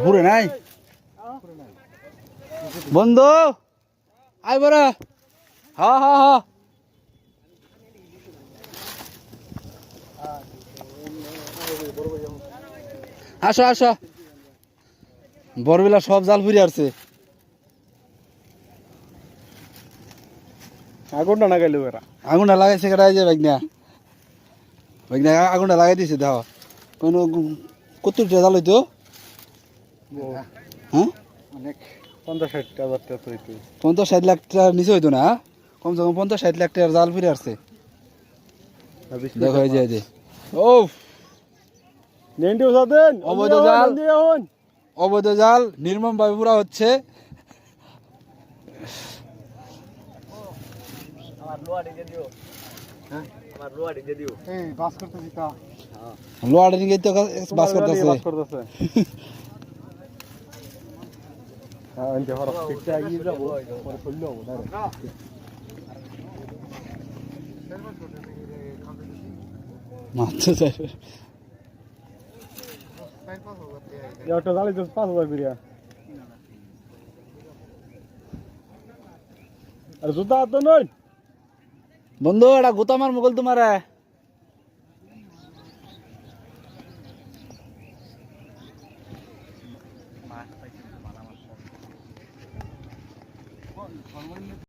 পুরে নাই বন্ধু আই বড় হা হা হা আসো আসো বড়বেলা সব জাল ফুরে আসছে আগুনটা না গেল এরা আগুনটা লাগাইছে কেটে যে বাইকনা বাইকনা আগুনটা লাগাই দিছে দেখো কোনো কত জাল হইতো হ্যাঁ অনেক 50-60 হাজার টাকা হইতো 50-60 লাখ টাকার নিচে হইতো না কমসে কম 50-60 লাখ টাকার জাল ফিরে আসছে দেখো এই যে ও নেন্ডিও সাদেন অবৈধ জাল অবৈধ জাল নির্মম ভাবে পুরা হচ্ছে আমার লোয়াডি দিয়ে দিও হ্যাঁ আমার লোয়াডি দিয়ে দিও এই বাস করতেছি তা লোয়াডিং এ তো বাস করতেছে হ্যাঁ আনতে হর ঠিক আগিয়ে যাব পরে চললো ডাইরেক্ট মাত্র চাইবে একটা জালি তো 5000 করিয়া আর জুতা তো নই বন্ধু এটা গোতা মার মুগল তোমারে